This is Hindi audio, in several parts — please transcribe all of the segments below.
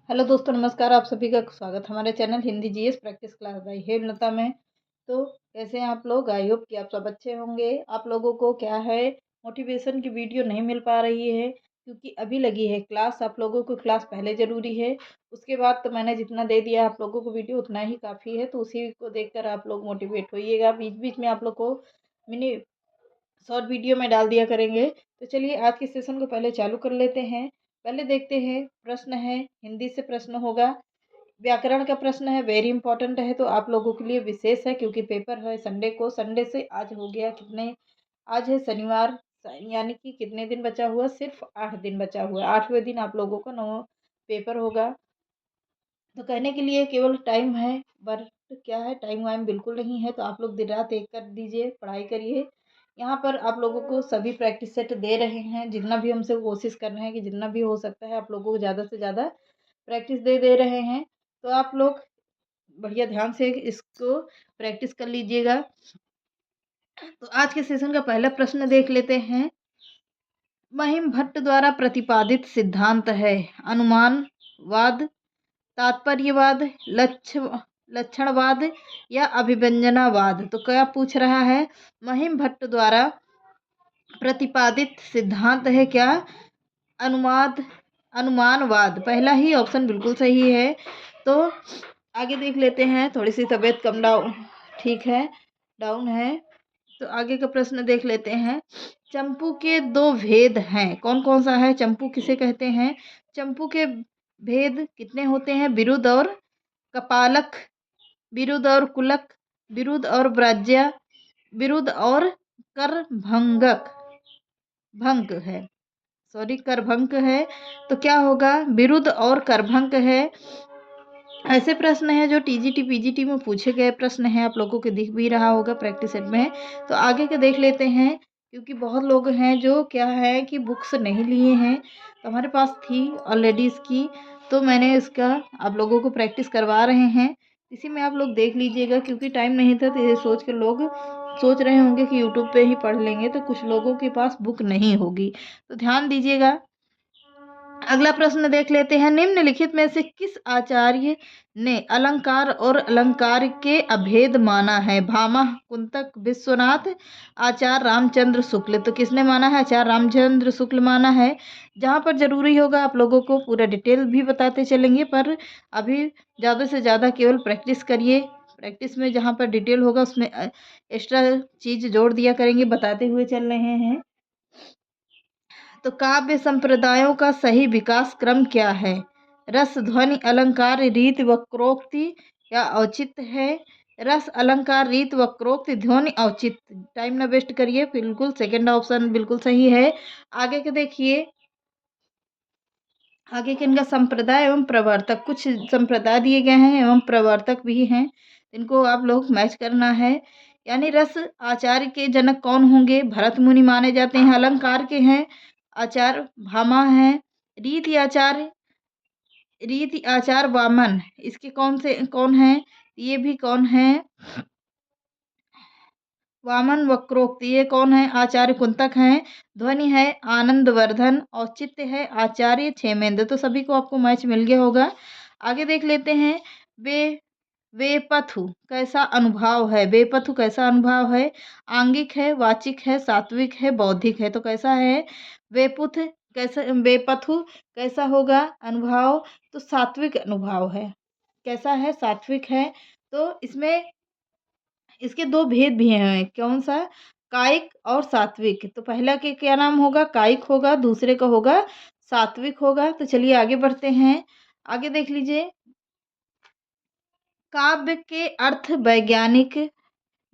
हेलो दोस्तों, नमस्कार। आप सभी का स्वागत हमारे channel Hindi GS practice class by Hemlata में। तो कैसे हैं आप लोग? आई होप कि आप सब अच्छे होंगे। आप लोगों को क्या है, मोटिवेशन की वीडियो नहीं मिल पा रही है क्योंकि अभी लगी है क्लास। आप लोगों को क्लास पहले ज़रूरी है, उसके बाद तो मैंने जितना दे दिया आप लोगों को वीडियो उतना ही काफ़ी है। तो उसी को देखकर आप लोग मोटिवेट होइएगा। बीच बीच में आप लोग को मिनी शॉर्ट वीडियो में डाल दिया करेंगे। तो चलिए आज के सेशन को पहले चालू कर लेते हैं। पहले देखते हैं, प्रश्न है, हिंदी से प्रश्न होगा। व्याकरण का प्रश्न है, वेरी इंपॉर्टेंट है, तो आप लोगों के लिए विशेष है क्योंकि पेपर है संडे को। संडे से आज हो गया कितने, आज है शनिवार, यानी कि कितने दिन बचा हुआ? सिर्फ 8 दिन बचा हुआ है। 8वें दिन आप लोगों का नौ पेपर होगा। तो कहने के लिए केवल टाइम है, बट क्या है, टाइम वाइम बिल्कुल नहीं है। तो आप लोग दिन रात एक कर दीजिए, पढ़ाई करिए। यहाँ पर आप लोगों को सभी प्रैक्टिस सेट दे रहे हैं, जितना भी हमसे कोशिश कर रहे हैं कि जितना भी हो सकता है आप लोगों को ज़्यादा से ज़्यादा प्रैक्टिस दे रहे हैं। तो आप लोग बढ़िया ध्यान से इसको प्रैक्टिस कर लीजिएगा। तो आज के सेशन का पहला प्रश्न देख लेते हैं। महिम भट्ट द्वारा प्रतिपादित सिद्धांत है अनुमानवाद, तात्पर्यवाद, लक्षणवाद या अभिव्यंजनावाद। तो क्या पूछ रहा है? महिम भट्ट द्वारा प्रतिपादित सिद्धांत है क्या? अनुवाद अनुमानवाद। पहला ही ऑप्शन बिल्कुल सही है। तो आगे देख लेते हैं। थोड़ी सी तबीयत कम डाउन, ठीक है, डाउन है। तो आगे का प्रश्न देख लेते हैं। चंपू के दो भेद हैं, कौन कौन सा है? चंपू किसे कहते हैं? चंपू के भेद कितने होते हैं? विरुद्ध और कपालक, विरुद्ध और कुलक, विरुद्ध और ब्राज्य, विरुद्ध और करभंगक, भंग है, सॉरी करभंक है। तो क्या होगा? विरुद्ध और करभंक है। ऐसे प्रश्न है जो टीजीटी पीजीटी में पूछे गए प्रश्न हैं, आप लोगों को दिख भी रहा होगा प्रैक्टिस सेट में। तो आगे के देख लेते हैं, क्योंकि बहुत लोग हैं जो क्या है कि बुक्स नहीं लिए हैं। तो हमारे पास थी ऑलरेडी इसकी, तो मैंने इसका आप लोगों को प्रैक्टिस करवा रहे हैं। इसी में आप लोग देख लीजिएगा, क्योंकि टाइम नहीं था तो ये सोच कर लोग सोच रहे होंगे कि यूट्यूब पे ही पढ़ लेंगे, तो कुछ लोगों के पास बुक नहीं होगी। तो ध्यान दीजिएगा। अगला प्रश्न देख लेते हैं। निम्नलिखित में से किस आचार्य ने अलंकार और अलंकार के अभेद माना है? भामा, कुंतक, विश्वनाथ, आचार्य रामचंद्र शुक्ल। तो किसने माना है? आचार्य रामचंद्र शुक्ल माना है। जहाँ पर जरूरी होगा आप लोगों को पूरा डिटेल भी बताते चलेंगे, पर अभी ज़्यादा से ज़्यादा केवल प्रैक्टिस करिए। प्रैक्टिस में जहाँ पर डिटेल होगा उसमें एक्स्ट्रा चीज़ जोड़ दिया करेंगे, बताते हुए चल रहे हैं। तो काव्य संप्रदायों का सही विकास क्रम क्या है? रस, ध्वनि, अलंकार, रीति, वक्रोक्ति या औचित्य है? रस, अलंकार, रीति, वक्रोक्ति, ध्वनि, औचित्य। टाइम ना वेस्ट करिए, बिल्कुल सेकंड ऑप्शन बिल्कुल सही है। आगे के देखिए, आगे के इनका संप्रदाय एवं प्रवर्तक, कुछ संप्रदाय दिए गए हैं एवं प्रवर्तक भी हैं, इनको आप लोग मैच करना है। यानी रस आचार्य के जनक कौन होंगे? भरत मुनि माने जाते हैं। अलंकार के हैं आचार्य भामा हैं। रीति आचार्य वामन, इसके कौन है? ये भी कौन है? वामन। वक्रोक्ति, ये कौन है? आचार्य कुंतक हैं। ध्वनि है आनंदवर्धन। औचित्य है आचार्य क्षेमेंद्र। तो सभी को आपको मैच मिल गया होगा। आगे देख लेते हैं। वे वेपथु कैसा अनुभाव है? वेपथु कैसा अनुभाव है? आंगिक है, वाचिक है, सात्विक है, बौद्धिक है। तो कैसा है? वेपुथ कैसा, वेपथु कैसा होगा अनुभाव? तो सात्विक अनुभाव है। कैसा है? सात्विक है। तो इसमें इसके दो भेद भी हैं, कौन सा? कायिक और सात्विक। तो पहला के क्या नाम होगा? कायिक होगा, दूसरे का होगा सात्विक होगा। तो चलिए आगे बढ़ते हैं। आगे देख लीजिए। काव्य के अर्थ वैज्ञानिक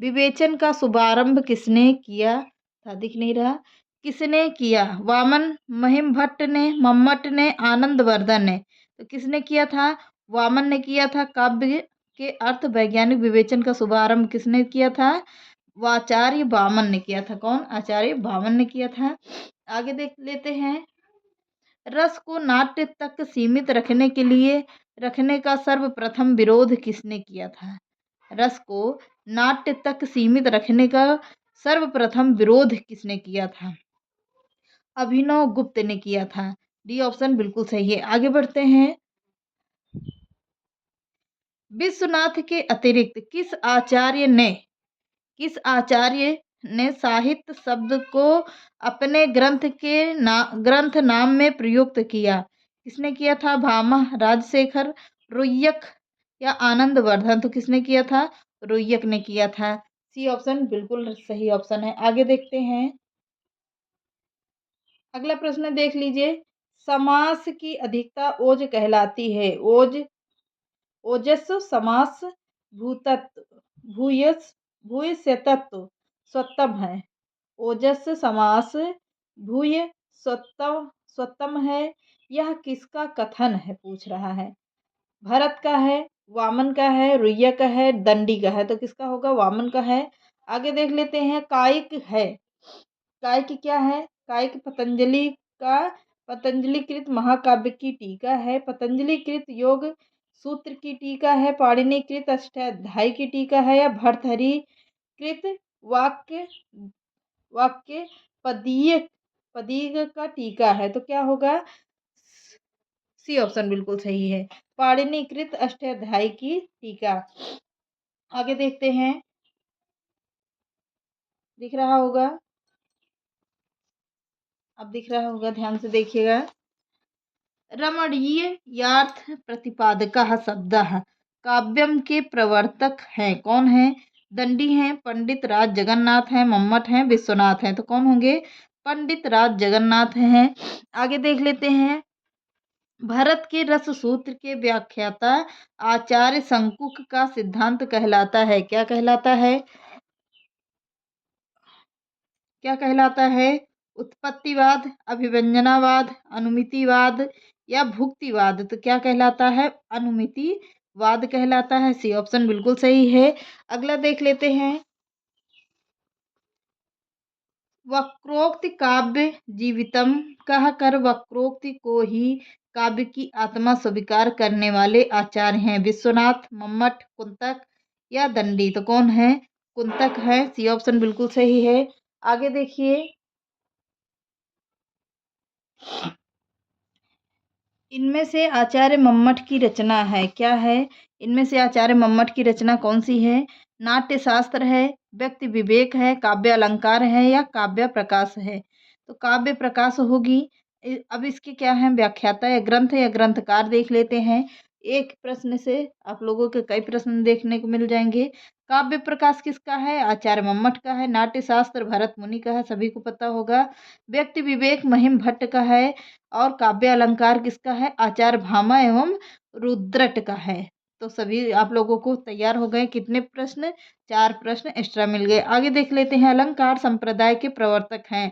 विवेचन का शुभारंभ किसने किया था? दिख नहीं रहा। किसने किया? वामन, महिम भट्ट ने, मम्मट ने, आनंदवर्धन ने। तो किसने किया था? वामन ने किया था। काव्य के अर्थ वैज्ञानिक विवेचन का शुभारंभ किसने किया था? आचार्य वामन ने किया था। कौन? आचार्य वामन ने किया था। आगे देख लेते हैं। रस को नाट्य तक सीमित रखने का सर्वप्रथम विरोध किसने किया था? रस को नाट्य तक सीमित रखने का सर्वप्रथम विरोध किसने किया था? अभिनव गुप्त ने किया था। डी ऑप्शन बिल्कुल सही है। आगे बढ़ते हैं। विश्वनाथ के अतिरिक्त किस आचार्य ने साहित्य शब्द को अपने ग्रंथ नाम में प्रयुक्त किया? किसने किया था? भामह, राजशेखर, रुय्यक या आनंदवर्धन? तो किसने किया था? रुय्यक ने किया था। सी ऑप्शन बिल्कुल सही ऑप्शन है। आगे देखते हैं। अगला प्रश्न देख लीजिए। समास की अधिकता ओज कहलाती है। ओजस समास भूतत्व भूयस भूयस्यतत्व स्वतम है। ओजस समास भूय स्वतम है। यह किसका कथन है पूछ रहा है। भरत का है, वामन का है, रुइया का है, दंडी का है। तो किसका होगा? वामन का है। आगे देख लेते हैं। कायिक है। कायिक क्या है? कायिक का पतंजलि कृत महाकाव्य की टीका है। पतंजलि कृत योग सूत्र की टीका है। पाणिनि कृत अष्टाध्यायी की टीका है या भर्तहरि कृत वाक्य वाक्य पदीय पदीय का टीका है। तो क्या होगा? सी ऑप्शन बिल्कुल सही है। पाणिनि कृत अष्टाध्यायी की टीका। आगे देखते हैं। दिख रहा होगा? अब दिख रहा होगा, ध्यान से देखिएगा। रमणीय यार्थ प्रतिपादकः शब्दः काव्यम के प्रवर्तक हैं। कौन है? दंडी हैं, पंडित राज जगन्नाथ हैं, मम्मट हैं, विश्वनाथ हैं। तो कौन होंगे? पंडित राज जगन्नाथ हैं। आगे देख लेते हैं। भरत के रस सूत्र के व्याख्याता आचार्य शंकुक का सिद्धांत कहलाता है। क्या कहलाता है? क्या कहलाता है? उत्पत्तिवाद, अभिव्यंजनावाद, अनुमितिवाद या भुक्तिवाद? तो क्या कहलाता है? अनुमितिवाद कहलाता है। सी ऑप्शन बिल्कुल सही है। अगला देख लेते हैं। वक्रोक्ति काव्य जीवितम कह कर वक्रोक्ति को ही काव्य की आत्मा स्वीकार करने वाले आचार्य हैं। विश्वनाथ, मम्मट, कुंतक या दंडी? तो कौन है? कुंतक है। सी ऑप्शन बिल्कुल सही है। आगे देखिए। इनमें से आचार्य मम्मट की रचना है। क्या है? इनमें से आचार्य मम्मट की रचना कौन सी है? नाट्य शास्त्र है, व्यक्ति विवेक है, काव्य अलंकार है या काव्य प्रकाश है? तो काव्य प्रकाश होगी। अब इसके क्या है? व्याख्याता या ग्रंथकार देख लेते हैं। एक प्रश्न से आप लोगों के कई प्रश्न देखने को मिल जाएंगे। काव्य प्रकाश किसका है? आचार्य मम्मट का है। नाट्य शास्त्र भरत मुनि का है, सभी को पता होगा। व्यक्ति विवेक महिम भट्ट का है। और काव्य अलंकार किसका है? आचार्य भामा एवं रुद्रट का है। तो सभी आप लोगों को तैयार हो गए। कितने प्रश्न? 4 प्रश्न एक्स्ट्रा मिल गए। आगे देख लेते हैं। अलंकार संप्रदाय के प्रवर्तक हैं।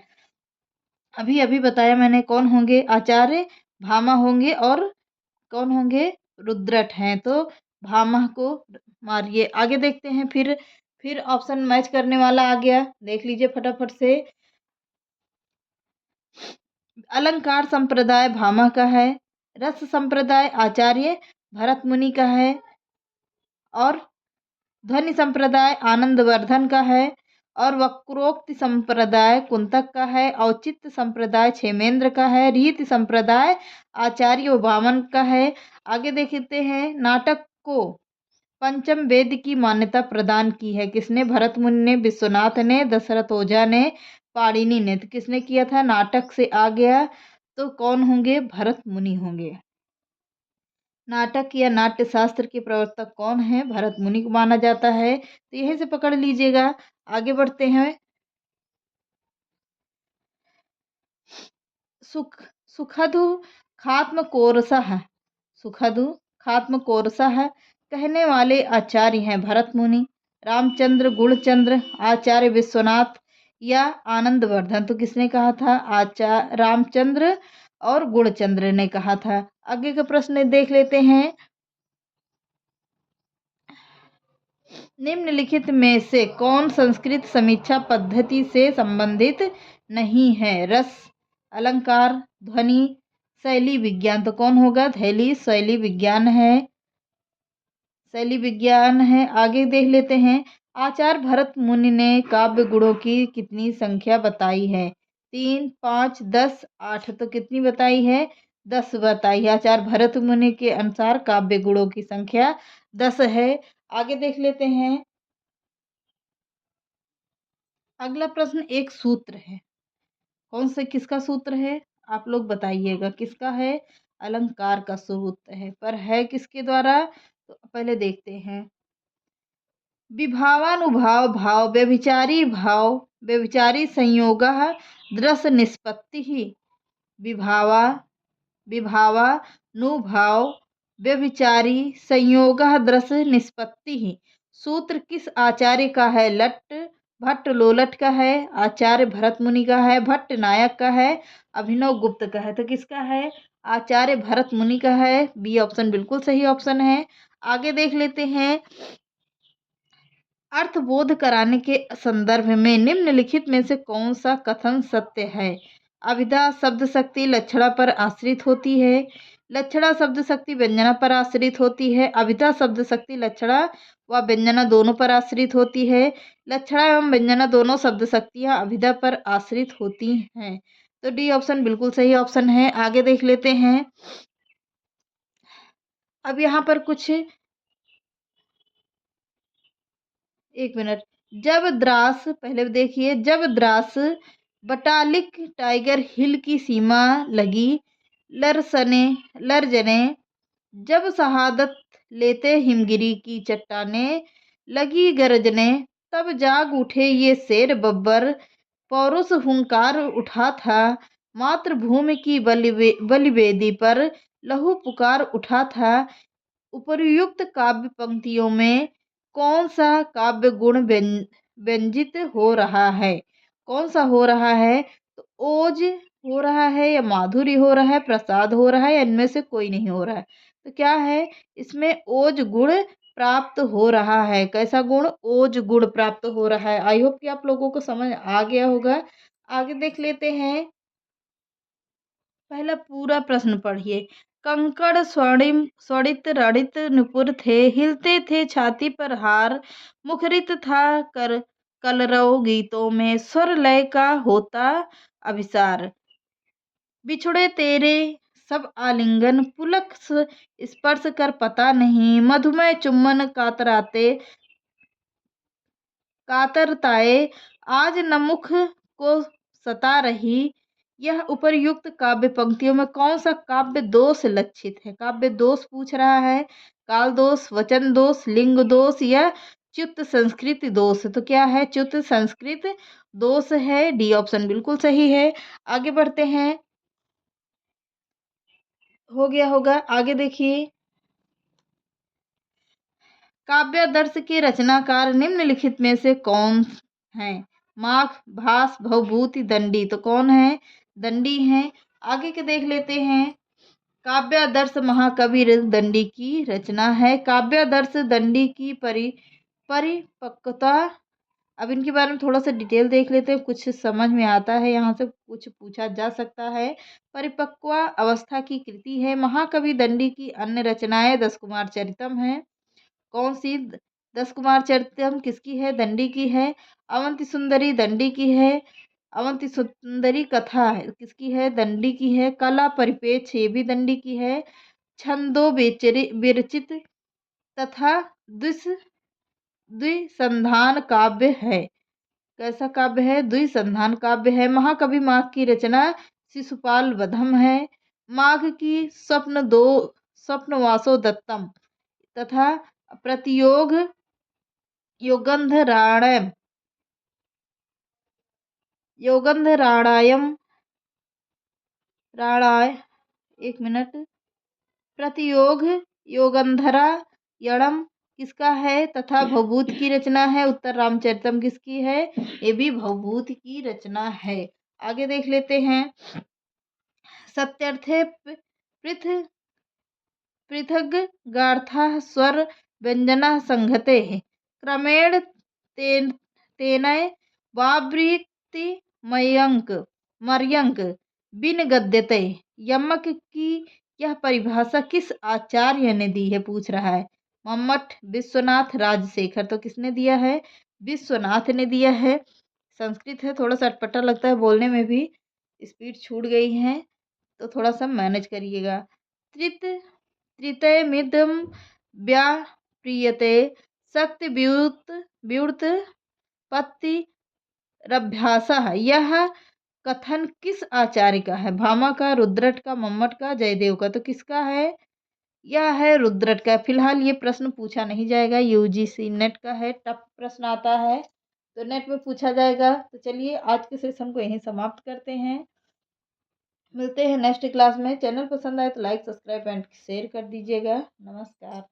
अभी अभी बताया मैंने कौन होंगे? आचार्य भामा होंगे और कौन होंगे? रुद्रट हैं। तो भामा को मारिए। आगे देखते हैं। फिर ऑप्शन मैच करने वाला आ गया, देख लीजिए फटाफट से। अलंकार संप्रदाय भामा का है। रस संप्रदाय आचार्य भरत मुनि का है। और ध्वनि संप्रदाय आनंदवर्धन का है। और वक्रोक्ति संप्रदाय कुंतक का है। औचित्य संप्रदाय क्षेमेंद्र का है। रीति संप्रदाय आचार्य वामन का है। आगे देखते हैं। नाटक को पंचम वेद की मान्यता प्रदान की है। किसने? भरत मुनि ने, विश्वनाथ ने, दशरथ ओझा ने, पाणिनि ने। तो किसने किया था? नाटक से आ गया। तो कौन होंगे? भरत मुनि होंगे। नाटक या नाट्य शास्त्र के प्रवर्तक कौन है? भरत मुनि को माना जाता है। तो यहीं से पकड़ लीजिएगा। आगे बढ़ते हैं। सुखदु खात्म कोरसः सुखदु खात्म कोरसः कहने वाले आचार्य हैं भरत मुनि, रामचंद्र, गुणचंद्र, आचार्य विश्वनाथ या आनंदवर्धन? तो किसने कहा था? आचार्य रामचंद्र और गुणचंद्र ने कहा था। आगे का प्रश्न देख लेते हैं। निम्नलिखित में से कौन संस्कृत समीक्षा पद्धति से संबंधित नहीं है? रस, अलंकार, ध्वनि, शैली विज्ञान? तो कौन होगा? शैली विज्ञान है। शैली विज्ञान है। आगे देख लेते हैं। आचार्य भरत मुनि ने काव्य गुणों की कितनी संख्या बताई है? 3, 5, 10, 8? तो कितनी बताई है? 10 बताइए। आचार्य भरत मुनि के अनुसार काव्य गुणों की संख्या 10 है। आगे देख लेते हैं। अगला प्रश्न एक सूत्र है। कौन से किसका सूत्र है? आप लोग बताइएगा किसका है? अलंकार का सूत्र है, पर है किसके द्वारा? तो पहले देखते हैं। विभावानुभाव भाव व्यभिचारी संयोगः दृश निष्पत्ति ही। विभावा विभावानुभाव व्यभिचारी संयोगः दृश निष्पत्ति ही। सूत्र किस आचार्य का है? लट्ट भट्ट लोलट का है, आचार्य भरत मुनि का है, भट्ट नायक का है, अभिनव गुप्त का है। तो किसका है? आचार्य भरत मुनि का है। बी ऑप्शन बिल्कुल सही ऑप्शन है। आगे देख लेते हैं। अर्थबोध कराने के संदर्भ में निम्नलिखित में से कौन सा कथन सत्य है? अभिधा शब्द शक्ति लक्षणा पर आश्रित होती है। लक्षणा शब्द शक्ति व्यंजना पर आश्रित होती है। अभिधा शब्द शक्ति लक्षणा व व्यंजना दोनों पर आश्रित होती है। लक्षणा एवं व्यंजना दोनों शब्द शक्तियां अभिधा पर आश्रित होती हैं। तो डी ऑप्शन बिल्कुल सही ऑप्शन है। आगे देख लेते हैं। अब यहाँ पर कुछ एक मिनट। जब द्रास पहले देखिए। जब द्रास बटालिक टाइगर हिल की सीमा लगी लरजने, जब शहादत लेते हिमगिरी की चट्टाने लगी गरजने, तब जाग उठे ये शेर बब्बर, पौरुष हुंकार उठा था, मातृभूमि की बलिवेदी पर लहू पुकार उठा था। उपर्युक्त काव्य पंक्तियों में कौन सा काव्य गुण व्यंजित हो रहा है? कौन सा हो रहा है? तो ओज हो रहा है, या माधुरी हो रहा है, प्रसाद हो रहा है, या इनमें से कोई नहीं हो रहा है? तो क्या है? इसमें ओज गुण प्राप्त हो रहा है। कैसा गुण? ओज गुण प्राप्त हो रहा है। आई होप कि आप लोगों को समझ आ गया होगा। आगे देख लेते हैं। पहला पूरा प्रश्न पढ़िए। कंकड़ स्वरित रणित नुपुर थे, हिलते थे छाती पर हार, मुखरित था कर कलरव गीतों में, स्वर लय का होता अभिसार। बिछुड़े तेरे सब आलिंगन, पुलक स्पर्श कर पता नहीं, मधुमय चुम्बन कातरताए, आज न मुख को सता रही। यह उपर्युक्त काव्य पंक्तियों में कौन सा काव्य दोष लक्षित है? काव्य दोष पूछ रहा है। काल दोष, वचन दोष, लिंग दोष, या च्युत संस्कृत दोष। तो क्या है? च्युत संस्कृत दोष है। डी ऑप्शन बिल्कुल सही है। आगे बढ़ते हैं। हो गया होगा। आगे देखिए। काव्यादर्श के रचनाकार निम्नलिखित में से कौन है? माख, भास, भवभूति, दंडी। तो कौन है? दंडी है। आगे के देख लेते हैं। काव्यादर्श महाकवि दंडी की रचना है। काव्यादर्श दंडी की परिपक्वता। अब इनके बारे में थोड़ा सा डिटेल देख लेते हैं, कुछ समझ में आता है, यहाँ से कुछ पूछा जा सकता है। परिपक्व अवस्था की कृति है। महाकवि दंडी की अन्य रचनाएं 10 कुमार चरितम है। कौन सी? 10 कुमार चरितम किसकी है? दंडी की है। अवंती सुंदरी दंडी की है। अवंती सुंदरी कथा है किसकी है? दंडी की है। कला परिपेक्ष ये भी दंडी की है। छंदो विरचित तथा द्विसंधान काव्य है। कैसा काव्य है? द्विसंधान काव्य है। महाकवि माघ की रचना शिशुपाल वधम है। माघ की स्वप्नवासो दत्तम तथा प्रतियोग योगंधराणायम राणाय एक मिनट। प्रतियोग योगंधरायणम किसका है? तथा भवभूत की रचना है। उत्तर रामचरितम किसकी है? ये भी भवभूत की रचना है। आगे देख लेते हैं। सत्यर्थे पृथग गार्था स्वर व्यंजना संघते क्रमेण तेनय वावृत्ति मर्यंक बिन गद्यते। यमक की यह परिभाषा किस आचार्य ने दी है? पूछ रहा है। मम्मट, विश्वनाथ, राजशेखर। तो किसने दिया है? विश्वनाथ ने दिया है। संस्कृत है, थोड़ा सा अटपटा लगता है बोलने में भी, स्पीड छूट गई है। तो थोड़ा सा मैनेज करिएगा। तृतीय मिदम व्याप्रियते शक्ति व्युत पत्ति रभ्यासः। यह कथन किस आचार्य का है? भामा का, रुद्रट का, मम्मट का, जयदेव का। तो किसका है? यह है रुद्रट का। फिलहाल ये प्रश्न पूछा नहीं जाएगा, यूजीसी नेट का है, टफ प्रश्न आता है तो नेट में पूछा जाएगा। तो चलिए आज के सेशन को यहीं समाप्त करते हैं, मिलते हैं नेक्स्ट क्लास में। चैनल पसंद आए तो लाइक, सब्सक्राइब एंड शेयर कर दीजिएगा। नमस्कार।